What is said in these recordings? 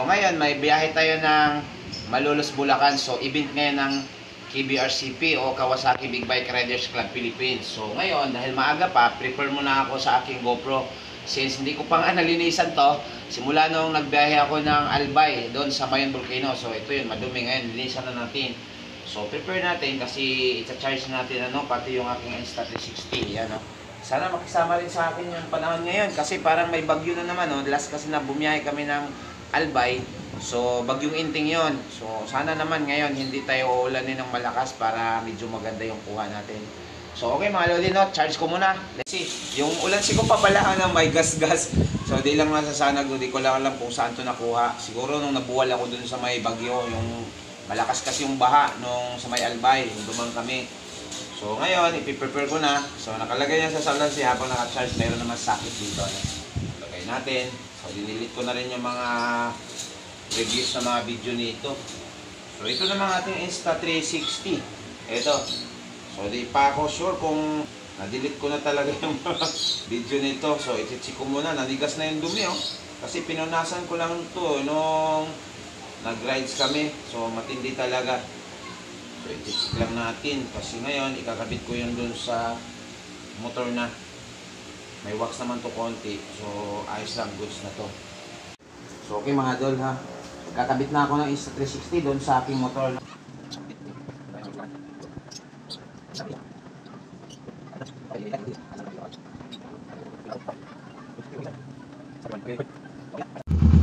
ngayon may biyahe tayo ng Malolos, Bulacan. So event ngayon ng KBRCP o Kawasaki Big Bike Riders Club Philippines. So ngayon dahil maaga pa, prepare muna ako sa aking GoPro. Since hindi ko pang nalinisan to, simula nung nagbiyahe ako ng Albay doon sa Mayon Volcano. So ito yun, madumi ngayon, linisan na natin. So prepare natin kasi i-charge natin pati yung aking Insta360. Yan, Sana makisama rin sa akin yung panahon ngayon kasi parang may bagyo na naman. Last kasi na bumiyahe kami ng Albay. So bagyong Inting yon. So sana naman ngayon hindi tayo uulanin ng malakas para medyo maganda yung kuha natin. So okay mga lodi, charge ko muna. Let's see. Yung ulan siguro pabalaan na may gas-gas. So di lang nasasanag, di ko lang alam kung saan to nakuha. Siguro nung nabuwal ako dun sa may bagyo, yung malakas kasi yung baha nung sa may Albay, yung dumang kami. So ngayon, ipiprepare ko na. So nakalagay yan sa salansi habang naka-charge, mayroon naman sakit dito. Lagay natin. So dinilit ko na rin yung mga reviews sa mga video nito. So ito naman ating Insta360. Ito. So di pa ako sure kung na-delete ko na talaga yung mga video nito. So i-check ko muna, nanigas na yung dumi kasi pinunasan ko lang ito nung nag-rides kami. So matindi talaga. So i-check lang natin kasi ngayon ikakabit ko yun dun sa motor na. May wax naman to konti. So ayos lang, goods na to. So okay mga idol ha. Kakabit na ako ng Insta360 doon sa aking motor.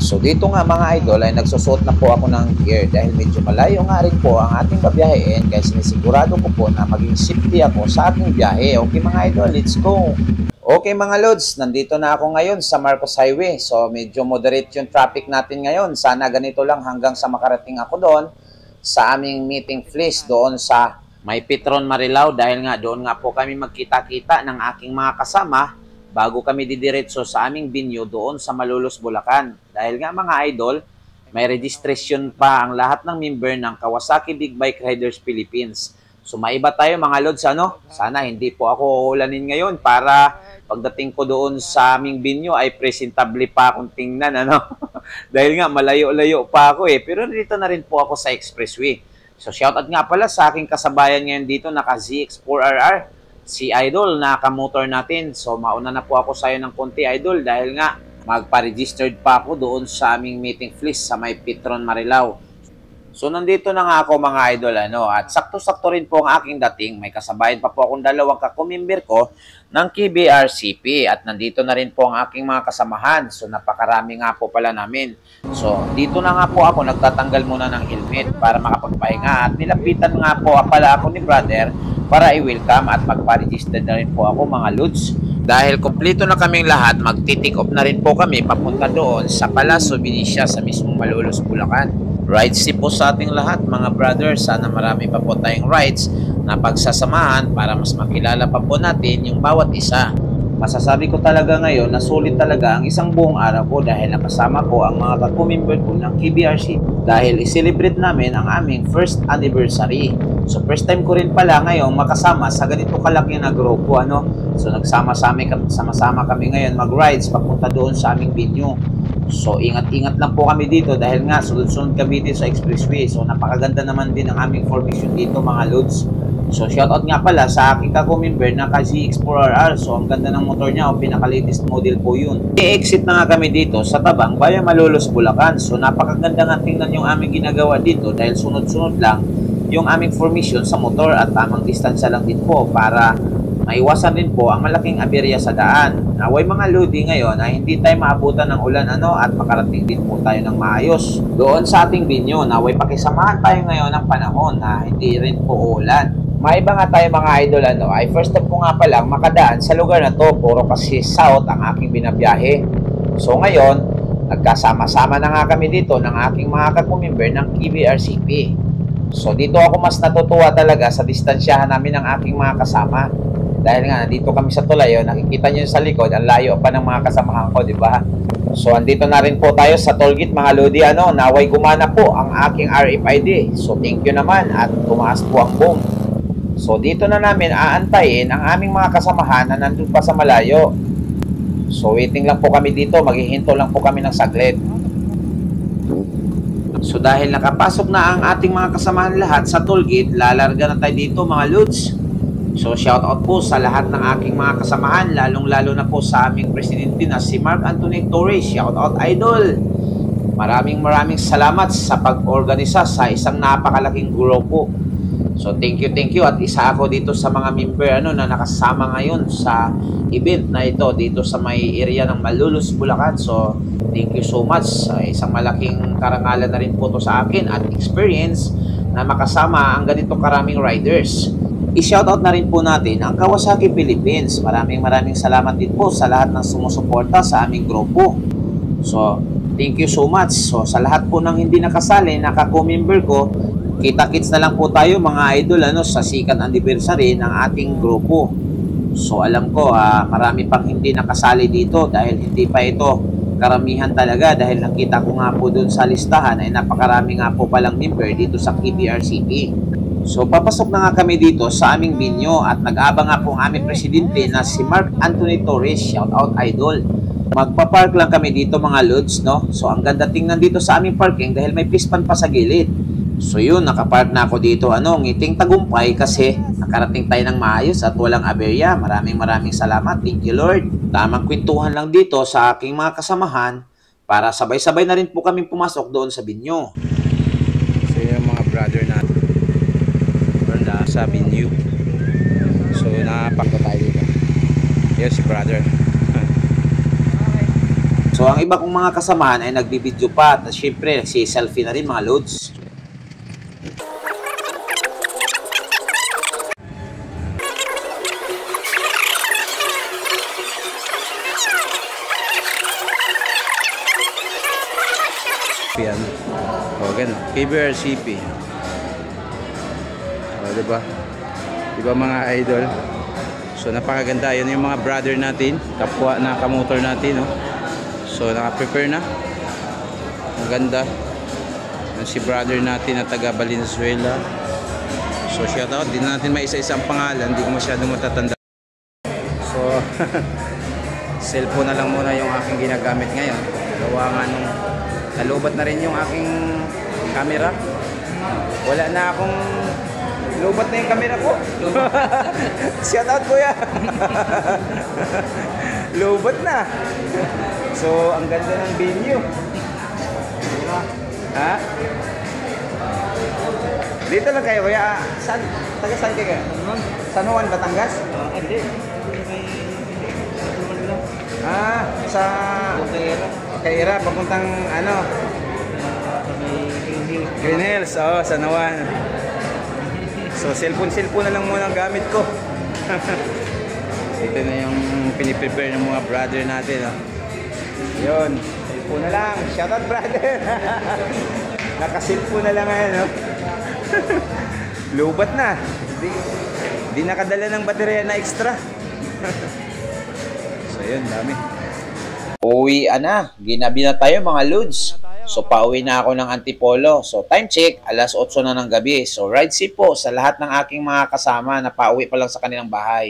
So dito nga mga idol ay nagsusuot na po ako ng gear dahil medyo malayo nga rin po ang ating babiyahin kaya sinisigurado ko po na maging safety ako sa ating biyahe. Okay mga idol, let's go! Okay mga lods, nandito na ako ngayon sa Marcos Highway. So medyo moderate yung traffic natin ngayon. Sana ganito lang hanggang sa makarating ako doon sa aming meeting place doon sa May Petron Marilao dahil nga doon nga po kami magkita-kita ng aking mga kasama bago kami didiretso sa aming venue doon sa Malolos, Bulacan. Dahil nga mga idol, may registration pa ang lahat ng member ng Kawasaki Big Bike Riders Philippines. So maiba tayo mga lods, Sana hindi po ako uulanin ngayon para pagdating ko doon sa aming venue ay presentable pa akong tingnan, Dahil nga malayo-layo pa ako Pero dito na rin po ako sa expressway. So shoutout nga pala sa aking kasabayan ngayon dito, naka ZX4RR, si Idol, nakamotor natin. So mauna na po ako sa'yo ng konti Idol dahil nga magpa-registered pa ako doon sa aming meeting place sa May Petron Marilao. So nandito na nga ako mga idol at sakto-sakto rin po ang aking dating. May kasabayan pa po akong dalawang kakumimber ko ng KBRCP at nandito na rin po ang aking mga kasamahan. So napakarami nga po pala namin. So dito na nga po ako nagtatanggal muna ng helmet para makapagpahinga at nilapitan nga po pala ako ni brother para i-welcome at magpa-register na rin po ako mga lods. Dahil kompleto na kaming lahat, magti-take off na rin po kami papunta doon sa Palacio Benicia sa mismong Malolos, Bulacan. Rides po sa ating lahat mga brothers. Sana marami pa po tayong rides na pagsasamahan para mas makilala pa po natin yung bawat isa. Masasabi ko talaga ngayon na sulit talaga ang isang buong araw ko dahil nakasama ko ang mga kakumimber ko ng KBRC dahil i-celebrate namin ang aming first anniversary. So first time ko rin pala ngayon makasama sa ganito kalaki na grupo So sama-sama kami ngayon mag-rides papunta doon sa aming venue. So ingat-ingat lang po kami dito dahil nga sunod-sunod kami dito sa expressway. So napakaganda naman din ang aming formation dito mga lods. So shoutout nga pala sa aking kakumimber na ZX4RR. So ang ganda ng motor niya, pinaka-latest model po yun. I-exit na nga kami dito sa Tabang, Bayan Malolos, Bulacan. So napakaganda nga tingnan yung aming ginagawa dito dahil sunod-sunod lang yung aming formation sa motor at tamang distansya lang din po para maiwasan din po ang malaking aberya sa daan. Naway mga lodi ngayon ay hindi tayo maabutan ng ulan at makarating din po tayo ng maayos doon sa ating venue. Naway pakisamahan tayo ngayon ng panahon na hindi rin po ulan. Maiba nga tayo mga idol ay first time ko nga palang makadaan sa lugar na to. Puro kasi south ang aking binabiyahe. So ngayon, nagkasama-sama na nga kami dito ng aking mga kakumimber ng KBRCP. So dito ako mas natutuwa talaga sa distansyahan namin ng aking mga kasama. Dahil nga nandito kami sa Tulayo, nakikita nyo sa likod, ang layo pa ng mga kasamahan ko, di ba? So andito na rin po tayo sa tollgate mga lodi, naway gumana po ang aking RFID. So thank you naman at tumaas po ang boom. So dito na namin aantayin ang aming mga kasamahan na nandun pa sa malayo. So waiting lang po kami dito, maghihinto lang po kami ng saglit. So dahil nakapasok na ang ating mga kasamahan lahat sa tollgate, lalarga na tayo dito mga lods. So shoutout po sa lahat ng aking mga kasamahan, lalong-lalo na po sa aming presidente na si Mark Anthony Torres. Shoutout idol! Maraming salamat sa pag-organisa sa isang napakalaking grupo. So thank you at isa ako dito sa mga member na nakasama ngayon sa event na ito dito sa may area ng Malolos, Bulacan. So thank you so much. Isang malaking karangalan na rin po to sa akin at experience na makasama ang ganito karaming riders. I-shoutout na rin po natin ang Kawasaki Philippines. Maraming salamat din po sa lahat ng sumusuporta sa aming grupo. So thank you so much. So sa lahat po ng hindi nakasali, naka-co-member ko, kita-kits na lang po tayo mga idol sa second anniversary ng ating grupo. So alam ko marami pang hindi nakasali dito dahil hindi pa ito karamihan talaga, dahil nakita ko nga po dun sa listahan ay napakarami nga po palang member dito sa KBRCP. So papasok na nga kami dito sa aming binyo at nag-aabang nga po ang aming presidente na si Mark Anthony Torres. Shout out idol. Magpa-park lang kami dito mga lods, no? So ang ganda tingnan dito sa aming parking dahil may pispan pa sa gilid. So yun, nakapark na ako dito, ngiting tagumpay kasi nakarating tayo ng maayos at walang aberya. Maraming salamat. Thank you Lord. Tamang kwentuhan lang dito sa aking mga kasamahan para sabay-sabay na rin po kami pumasok doon sa binyo. So yung mga brother natin sa binyo. So napakita tayo dito. Yes, si brother. So ang iba kong mga kasamahan ay nagbibideo pa at syempre nagsi-selfie na rin mga loads. Yan. O, ganun. KBRCP. O, diba? Diba mga idol? So, napakaganda. Yan yung mga brother natin. Kapwa na kamotor natin, no? So, naka-prepare na. Ang ganda. Yan si brother natin na taga Valenzuela. So, shoutout. Di na natin maisa-isang pangalan. Hindi ko masyadong matatanda. So, cellphone na lang muna yung aking ginagamit ngayon. Gawa nga nung nalubat na rin yung aking camera. Wala na akong lubat na yung camera ko. Shout out kuya. Lubat na. So ang ganda ng venue. Ha? Dito lang kayo kuya. Taga saan kayo? San Juan, Batangas? Hindi. Sa Kaira, papuntang Green Hills, San Juan. So cellphone na lang muna ang gamit ko. Ito na yung piniprepare ng mga brother natin, Yun, cellphone na lang. Shout out brother. Naka-cellphone na lang ngayon, Lubat na. Di nakadala ng baterya na extra. So yun, dami. Uwi na. Ginabi na tayo mga loads. So pauwi na ako ng Antipolo. So time check, alas 8 na ng gabi. So ride safe po sa lahat ng aking mga kasama na pauwi pa lang sa kanilang bahay.